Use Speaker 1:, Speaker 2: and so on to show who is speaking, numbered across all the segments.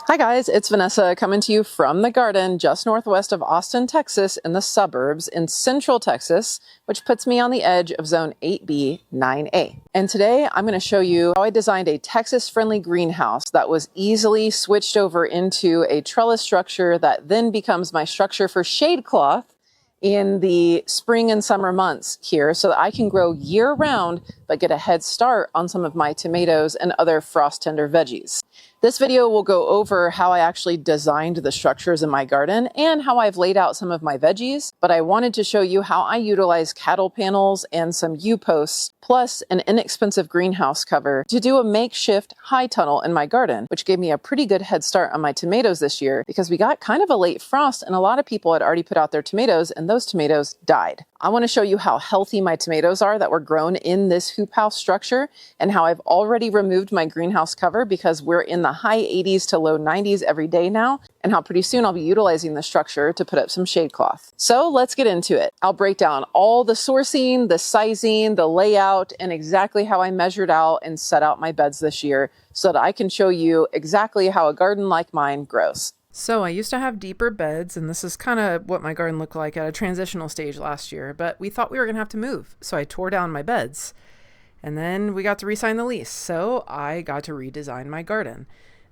Speaker 1: Hi guys, it's Vanessa coming to you from the garden just northwest of Austin, Texas in the suburbs in central Texas, which puts me on the edge of zone 8B, 9A. And today I'm going to show you how I designed a Texas-friendly greenhouse that was easily switched over into a trellis structure that then becomes my structure for shade cloth in the spring and summer months here so that I can grow year round but get a head start on some of my tomatoes and other frost tender veggies. This video will go over how I actually designed the structures in my garden and how I've laid out some of my veggies, but I wanted to show you how I utilize cattle panels and some U-posts plus an inexpensive greenhouse cover to do a makeshift high tunnel in my garden, which gave me a pretty good head start on my tomatoes this year because we got kind of a late frost and a lot of people had already put out their tomatoes and those tomatoes died. I want to show you how healthy my tomatoes are that were grown in this hoop house structure and how I've already removed my greenhouse cover because we're in the high 80s to low 90s every day now, and how pretty soon I'll be utilizing the structure to put up some shade cloth. So let's get into it. I'll break down all the sourcing, the sizing, the layout, and exactly how I measured out and set out my beds this year so that I can show you exactly how a garden like mine grows. So I used to have deeper beds, and this is kind of what my garden looked like at a transitional stage last year, but we thought we were going to have to move. So I tore down my beds, and then we got to re-sign the lease. So I got to redesign my garden.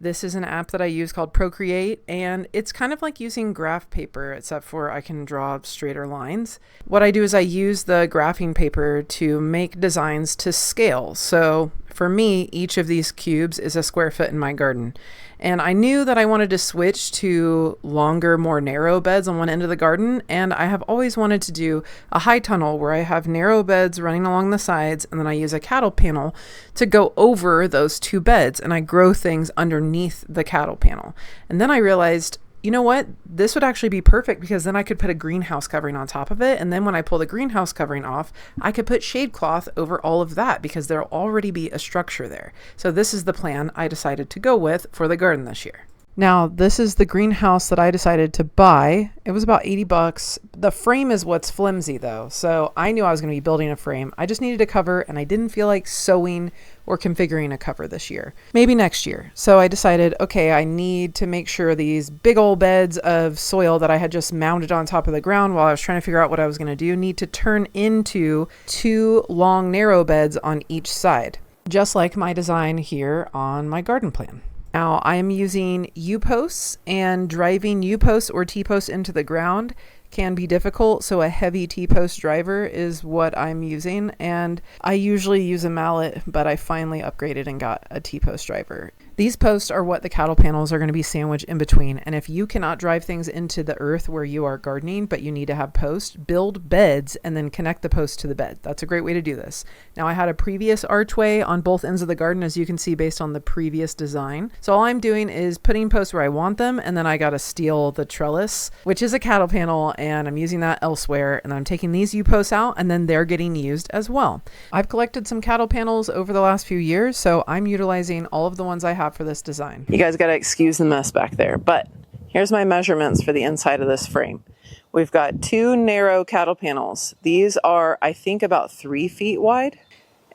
Speaker 1: This is an app that I use called Procreate, and it's kind of like using graph paper, except for I can draw straighter lines. What I do is I use the graphing paper to make designs to scale. So for me, each of these cubes is a square foot in my garden. And I knew that I wanted to switch to longer, more narrow beds on one end of the garden. And I have always wanted to do a high tunnel where I have narrow beds running along the sides. And then I use a cattle panel to go over those two beds. And I grow things underneath the cattle panel. And then I realized, you know what? This would actually be perfect because then I could put a greenhouse covering on top of it. And then when I pull the greenhouse covering off, I could put shade cloth over all of that because there'll already be a structure there. So this is the plan I decided to go with for the garden this year. Now, this is the greenhouse that I decided to buy. It was about 80 bucks. The frame is what's flimsy though. So I knew I was going to be building a frame. I just needed a cover and I didn't feel like sewing or configuring a cover this year. Maybe next year. So I decided, okay, I need to make sure these big old beds of soil that I had just mounded on top of the ground while I was trying to figure out what I was going to do need to turn into two long, narrow beds on each side, just like my design here on my garden plan. Now I am using U-posts, and driving U-posts or T-posts into the ground can be difficult. So a heavy T-post driver is what I'm using. And I usually use a mallet, but I finally upgraded and got a T-post driver. These posts are what the cattle panels are going to be sandwiched in between. And if you cannot drive things into the earth where you are gardening, but you need to have posts, build beds and then connect the post to the bed. That's a great way to do this. Now I had a previous archway on both ends of the garden, as you can see based on the previous design. So all I'm doing is putting posts where I want them. And then I got to steal the trellis, which is a cattle panel, and I'm using that elsewhere. And I'm taking these U-posts out and then they're getting used as well. I've collected some cattle panels over the last few years, so I'm utilizing all of the ones I have for this design. You guys got to excuse the mess back there, but here's my measurements for the inside of this frame. We've got two narrow cattle panels. These are, I think, about 3 feet wide.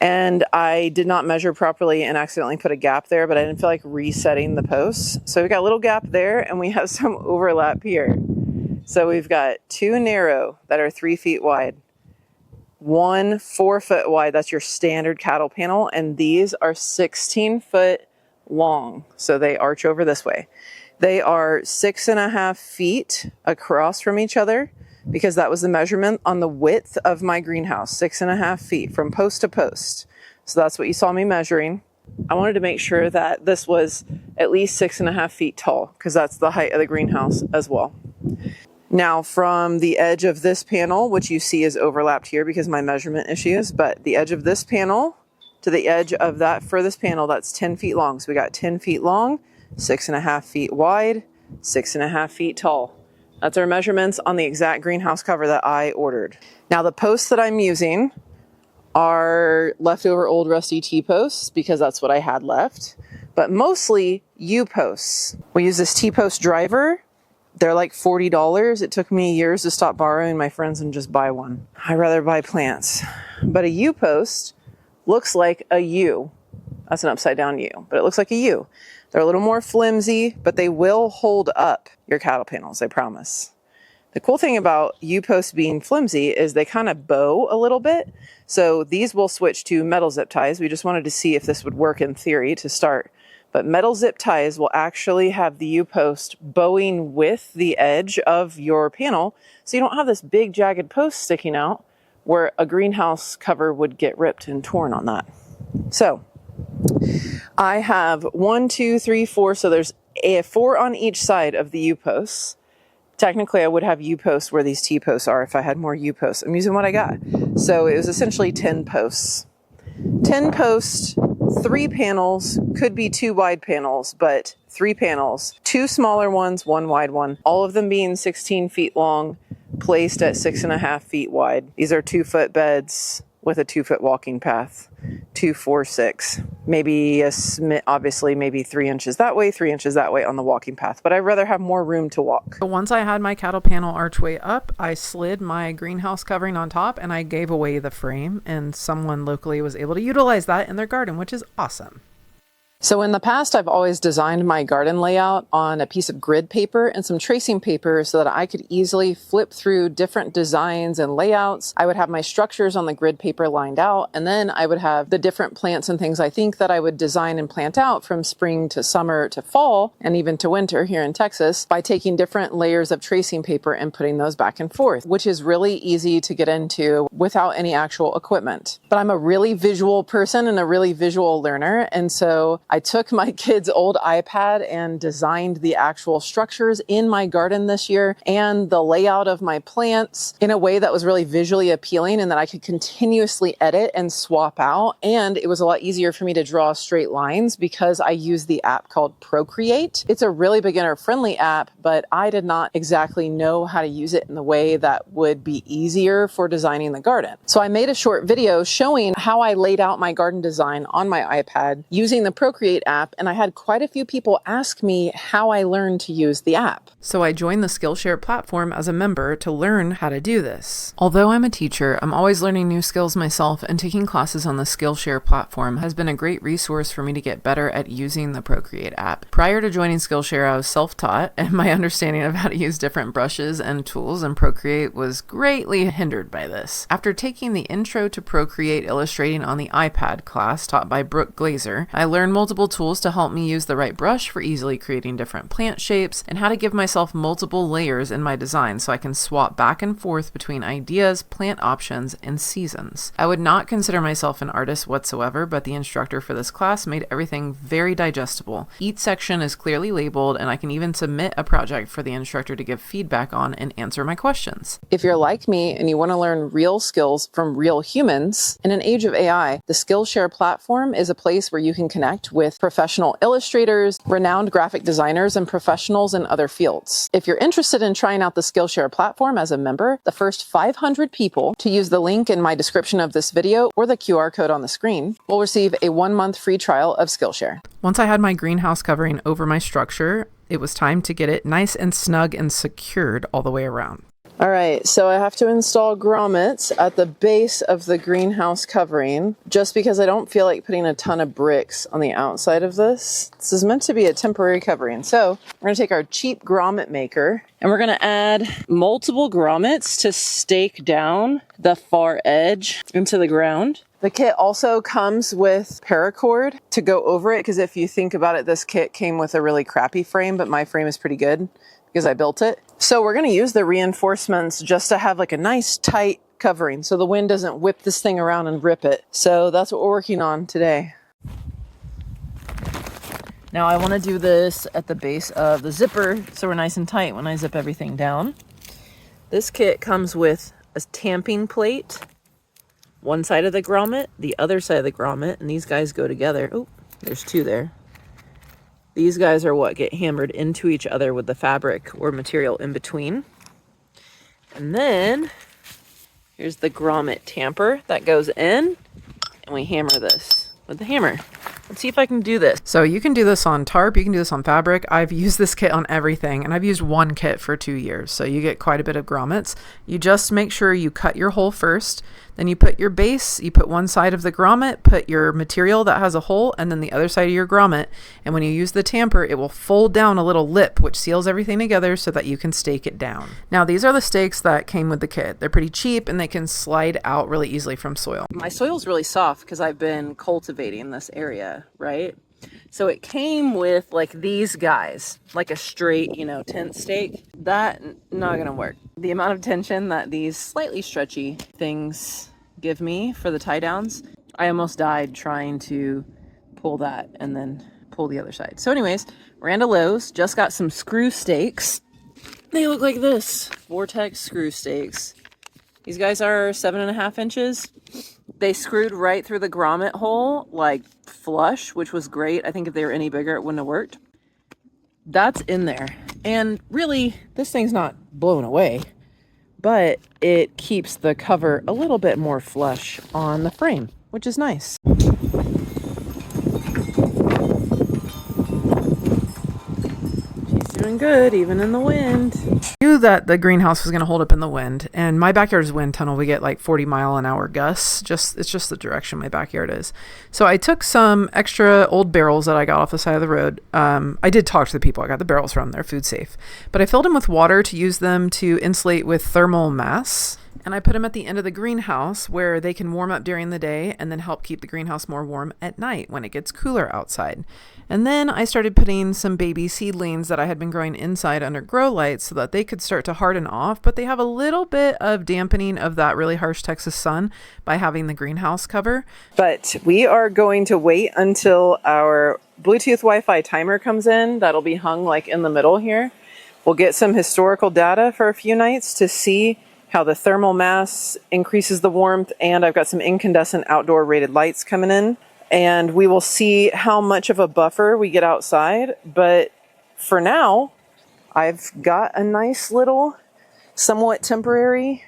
Speaker 1: And I did not measure properly and accidentally put a gap there, but I didn't feel like resetting the posts. So we got a little gap there and we have some overlap here. So we've got two narrow that are 3 feet wide, one 4 foot wide. That's your standard cattle panel. And these are 16 foot long. So they arch over this way. They are 6.5 feet across from each other because that was the measurement on the width of my greenhouse, 6.5 feet from post to post. So that's what you saw me measuring. I wanted to make sure that this was at least 6.5 feet tall because that's the height of the greenhouse as well. Now from the edge of this panel, which you see is overlapped here because my measurement issues, but the edge of this panel to the edge of that furthest panel, that's 10 feet long. So we got 10 feet long, 6.5 feet wide, 6.5 feet tall. That's our measurements on the exact greenhouse cover that I ordered. Now the posts that I'm using are leftover old rusty T-posts because that's what I had left, but mostly U-posts. We use this T-post driver. They're like $40. It took me years to stop borrowing my friends and just buy one. I'd rather buy plants. But a U-post looks like a U. That's an upside down U, but it looks like a U. They're a little more flimsy, but they will hold up your cattle panels, I promise. The cool thing about U-posts being flimsy is they kind of bow a little bit. So these will switch to metal zip ties. We just wanted to see if this would work in theory to start. But metal zip ties will actually have the U-post bowing with the edge of your panel. So you don't have this big jagged post sticking out where a greenhouse cover would get ripped and torn on that. So I have 1, 2, 3, 4. So there's 4 on each side of the U-posts. Technically, I would have U-posts where these T-posts are if I had more U-posts. I'm using what I got. So it was essentially 10 posts. 10 posts, 3 panels, could be 2 wide panels, but 3 panels. 2 smaller ones, 1 wide one. All of them being 16 feet long, placed at 6.5 feet wide. These are 2-foot beds with a 2-foot walking path. 2, 4, 6. Maybe obviously maybe 3 inches that way, 3 inches that way on the walking path, but I'd rather have more room to walk. Once I had my cattle panel archway up, I slid my greenhouse covering on top and I gave away the frame, and someone locally was able to utilize that in their garden, which is awesome. So in the past, I've always designed my garden layout on a piece of grid paper and some tracing paper so that I could easily flip through different designs and layouts. I would have my structures on the grid paper lined out, and then I would have the different plants and things I think that I would design and plant out from spring to summer to fall and even to winter here in Texas by taking different layers of tracing paper and putting those back and forth, which is really easy to get into without any actual equipment. But I'm a really visual person and a really visual learner, and so I took my kid's old iPad and designed the actual structures in my garden this year and the layout of my plants in a way that was really visually appealing and that I could continuously edit and swap out. And it was a lot easier for me to draw straight lines because I use the app called Procreate. It's a really beginner-friendly app, but I did not exactly know how to use it in the way that would be easier for designing the garden. So I made a short video showing how I laid out my garden design on my iPad using the Procreate app, and I had quite a few people ask me how I learned to use the app. So I joined the Skillshare platform as a member to learn how to do this. Although I'm a teacher, I'm always learning new skills myself, and taking classes on the Skillshare platform has been a great resource for me to get better at using the Procreate app. Prior to joining Skillshare, I was self-taught, and my understanding of how to use different brushes and tools in Procreate was greatly hindered by this. After taking the Intro to Procreate Illustrating on the iPad class taught by Brooke Glazer, I learned multiple tools to help me use the right brush for easily creating different plant shapes, and how to give myself multiple layers in my design so I can swap back and forth between ideas, plant options, and seasons. I would not consider myself an artist whatsoever, but the instructor for this class made everything very digestible. Each section is clearly labeled, and I can even submit a project for the instructor to give feedback on and answer my questions. If you're like me and you want to learn real skills from real humans, in an age of AI, the Skillshare platform is a place where you can connect with professional illustrators, renowned graphic designers, and professionals in other fields. If you're interested in trying out the Skillshare platform as a member, the first 500 people to use the link in my description of this video or the QR code on the screen will receive a 1-month free trial of Skillshare. Once I had my greenhouse covering over my structure, it was time to get it nice and snug and secured all the way around. All right, so I have to install grommets at the base of the greenhouse covering just because I don't feel like putting a ton of bricks on the outside of this. This is meant to be a temporary covering. So we're gonna take our cheap grommet maker and we're gonna add multiple grommets to stake down the far edge into the ground. The kit also comes with paracord to go over it, because if you think about it, this kit came with a really crappy frame, but my frame is pretty good because I built it. So we're going to use the reinforcements just to have like a nice tight covering so the wind doesn't whip this thing around and rip it. So that's what we're working on today. Now I want to do this at the base of the zipper so we're nice and tight when I zip everything down. This kit comes with a tamping plate, one side of the grommet, the other side of the grommet, and these guys go together. Oh, there's 2 there. These guys are what get hammered into each other with the fabric or material in between. And then here's the grommet tamper that goes in, and we hammer this with the hammer. Let's see if I can do this. So you can do this on tarp, you can do this on fabric. I've used this kit on everything, and I've used one kit for 2 years. So you get quite a bit of grommets. You just make sure you cut your hole first, then you put your base, you put one side of the grommet, put your material that has a hole, and then the other side of your grommet. And when you use the tamper, it will fold down a little lip, which seals everything together so that you can stake it down. Now, these are the stakes that came with the kit. They're pretty cheap and they can slide out really easily from soil. My soil's really soft because I've been cultivating this area, right? So it came with like these guys, like a straight, tent stake. That not gonna work. The amount of tension that these slightly stretchy things give me for the tie downs, I almost died trying to pull that and then pull the other side. So anyways, ran to Lowe's, just got some screw stakes. They look like this, Vortex screw stakes. These guys are 7.5 inches. They screwed right through the grommet hole, like flush, which was great. I think if they were any bigger, it wouldn't have worked. That's in there. And really, this thing's not blown away, but it keeps the cover a little bit more flush on the frame, which is nice. Doing good even in the wind. I knew that the greenhouse was going to hold up in the wind, and my backyard is wind tunnel. We get like 40-mile-an-hour gusts. It's just the direction my backyard is. So I took some extra old barrels that I got off the side of the road. I did talk to the people I got the barrels from. They're food safe, but I filled them with water to use them to insulate with thermal mass. And I put them at the end of the greenhouse where they can warm up during the day and then help keep the greenhouse more warm at night when it gets cooler outside. And then I started putting some baby seedlings that I had been growing inside under grow lights so that they could start to harden off, but they have a little bit of dampening of that really harsh Texas sun by having the greenhouse cover. But we are going to wait until our Bluetooth Wi-Fi timer comes in. That'll be hung like in the middle here. We'll get some historical data for a few nights to see how the thermal mass increases the warmth, and I've got some incandescent outdoor rated lights coming in, and we will see how much of a buffer we get outside. But for now, I've got a nice little, somewhat temporary,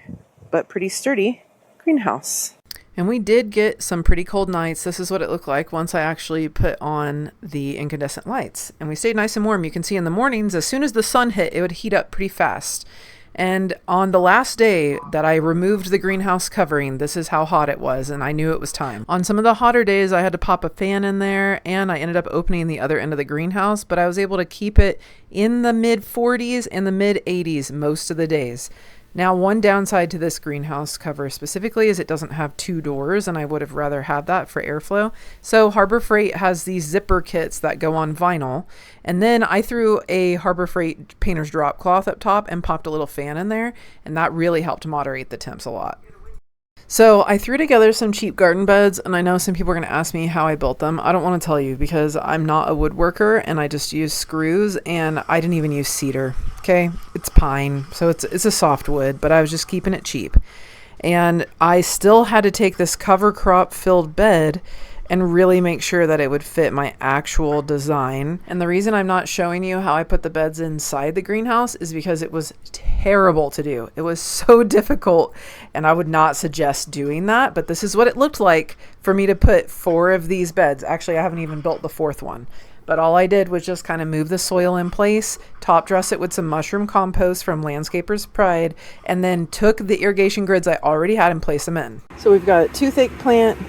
Speaker 1: but pretty sturdy greenhouse. And we did get some pretty cold nights. This is what it looked like once I actually put on the incandescent lights. And we stayed nice and warm. You can see in the mornings, as soon as the sun hit, it would heat up pretty fast. And on the last day that I removed the greenhouse covering, this is how hot it was, and I knew it was time. On some of the hotter days, I had to pop a fan in there, and I ended up opening the other end of the greenhouse, but I was able to keep it in the mid 40s and the mid 80s most of the days. Now, one downside to this greenhouse cover specifically is it doesn't have 2 doors, and I would have rather had that for airflow. So Harbor Freight has these zipper kits that go on vinyl, and then I threw a Harbor Freight painter's drop cloth up top and popped a little fan in there, and that really helped moderate the temps a lot. So I threw together some cheap garden beds, and I know some people are going to ask me how I built them. I don't want to tell you because I'm not a woodworker, and I just use screws, and I didn't even use cedar. Okay, it's pine, so it's a soft wood, but I was just keeping it cheap. And I still had to take this cover crop filled bed and really make sure that it would fit my actual design. And the reason I'm not showing you how I put the beds inside the greenhouse is because it was terrible to do. It was so difficult, and I would not suggest doing that, but this is what it looked like for me to put 4 of these beds. Actually, I haven't even built the 4th one. But all I did was just kind of move the soil in place, top dress it with some mushroom compost from Landscaper's Pride, and then took the irrigation grids I already had and placed them in. So we've got toothache plant,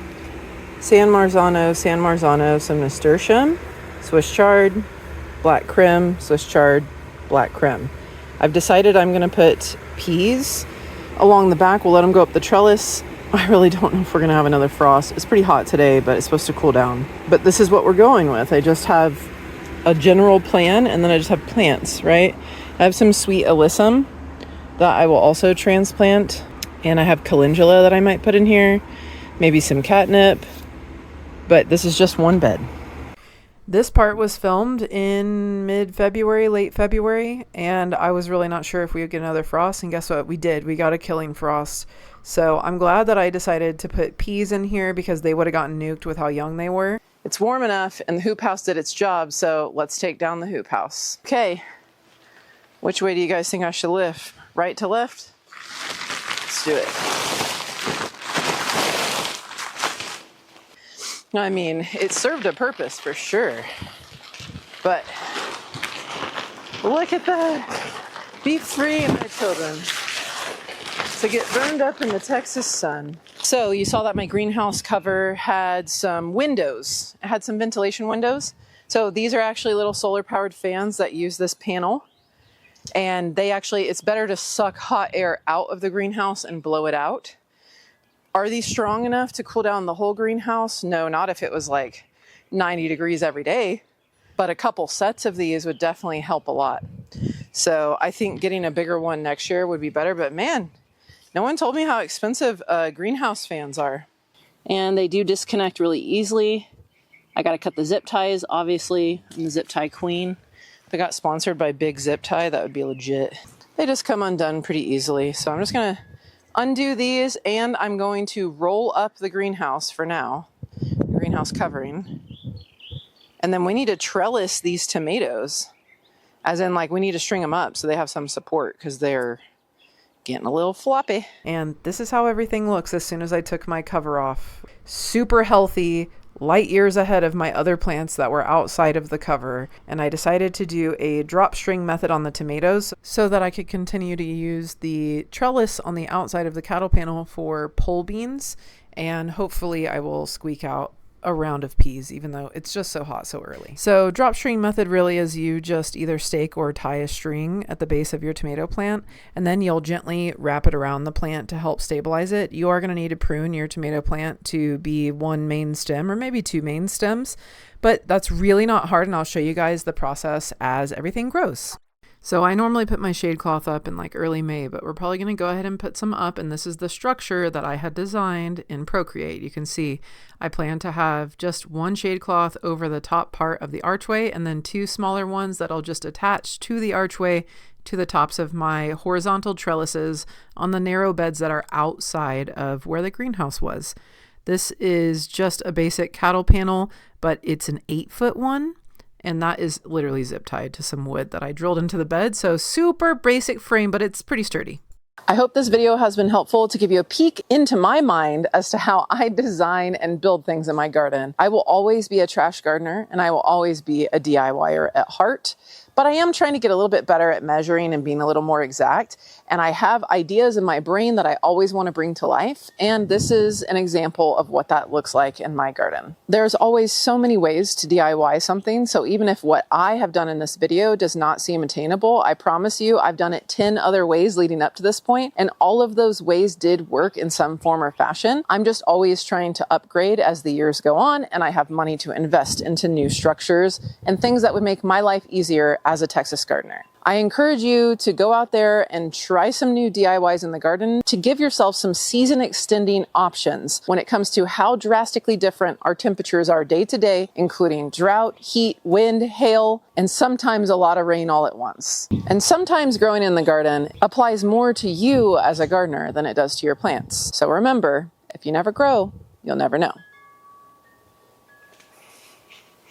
Speaker 1: San Marzano, some nasturtium, Swiss chard, black creme, Swiss chard, black creme. I've decided I'm going to put peas along the back. We'll let them go up the trellis. I really don't know if we're going to have another frost. It's pretty hot today, but it's supposed to cool down. But this is what we're going with. I just have a general plan, and then I just have plants, right? I have some sweet alyssum that I will also transplant, and I have calendula that I might put in here, maybe some catnip, but this is just one bed. This part was filmed in mid-February, late February, and I was really not sure if we would get another frost, and guess what? We did. We got a killing frost. So I'm glad that I decided to put peas in here because they would have gotten nuked with how young they were. It's warm enough, and the hoop house did its job, so let's take down the hoop house. Okay, which way do you guys think I should lift? Right to left? Let's do it. I mean, it served a purpose for sure, but look at that. Be free, my children, to get burned up in the Texas sun. So you saw that my greenhouse cover had some windows. It had some ventilation windows. So these are actually little solar powered fans that use this panel. And they actually, it's better to suck hot air out of the greenhouse and blow it out. Are these strong enough to cool down the whole greenhouse? No, not if it was like 90 degrees every day. But a couple sets of these would definitely help a lot. So I think getting a bigger one next year would be better. But man, no one told me how expensive greenhouse fans are. And they do disconnect really easily. I got to cut the zip ties, obviously. I'm the zip tie queen. If I got sponsored by Big Zip Tie, that would be legit. They just come undone pretty easily. So I'm just going to undo these, and I'm going to roll up the greenhouse for now. Greenhouse covering. And then we need to trellis these tomatoes. As in, like, we need to string them up so they have some support because they're getting a little floppy. And this is how everything looks as soon as I took my cover off. Super healthy, light years ahead of my other plants that were outside of the cover. And I decided to do a drop string method on the tomatoes so that I could continue to use the trellis on the outside of the cattle panel for pole beans. And hopefully I will squeak out a round of peas, even though it's just so hot so early. So drop string method really is you just either stake or tie a string at the base of your tomato plant, and then you'll gently wrap it around the plant to help stabilize it. You are going to need to prune your tomato plant to be one main stem or maybe two main stems, but that's really not hard, and I'll show you guys the process as everything grows. So I normally put my shade cloth up in like early May, but we're probably going to go ahead and put some up. And this is the structure that I had designed in Procreate. You can see I plan to have just one shade cloth over the top part of the archway and then two smaller ones that I'll just attach to the archway to the tops of my horizontal trellises on the narrow beds that are outside of where the greenhouse was. This is just a basic cattle panel, but it's an 8-foot one. And that is literally zip tied to some wood that I drilled into the bed. So super basic frame, but it's pretty sturdy. I hope this video has been helpful to give you a peek into my mind as to how I design and build things in my garden. I will always be a trash gardener and I will always be a DIYer at heart. But I am trying to get a little bit better at measuring and being a little more exact. And I have ideas in my brain that I always want to bring to life. And this is an example of what that looks like in my garden. There's always so many ways to DIY something. So even if what I have done in this video does not seem attainable, I promise you I've done it 10 other ways leading up to this point, and all of those ways did work in some form or fashion. I'm just always trying to upgrade as the years go on, and I have money to invest into new structures and things that would make my life easier as a Texas gardener. I encourage you to go out there and try some new DIYs in the garden to give yourself some season extending options when it comes to how drastically different our temperatures are day to day, including drought, heat, wind, hail, and sometimes a lot of rain all at once. And sometimes growing in the garden applies more to you as a gardener than it does to your plants. So remember, if you never grow, you'll never know.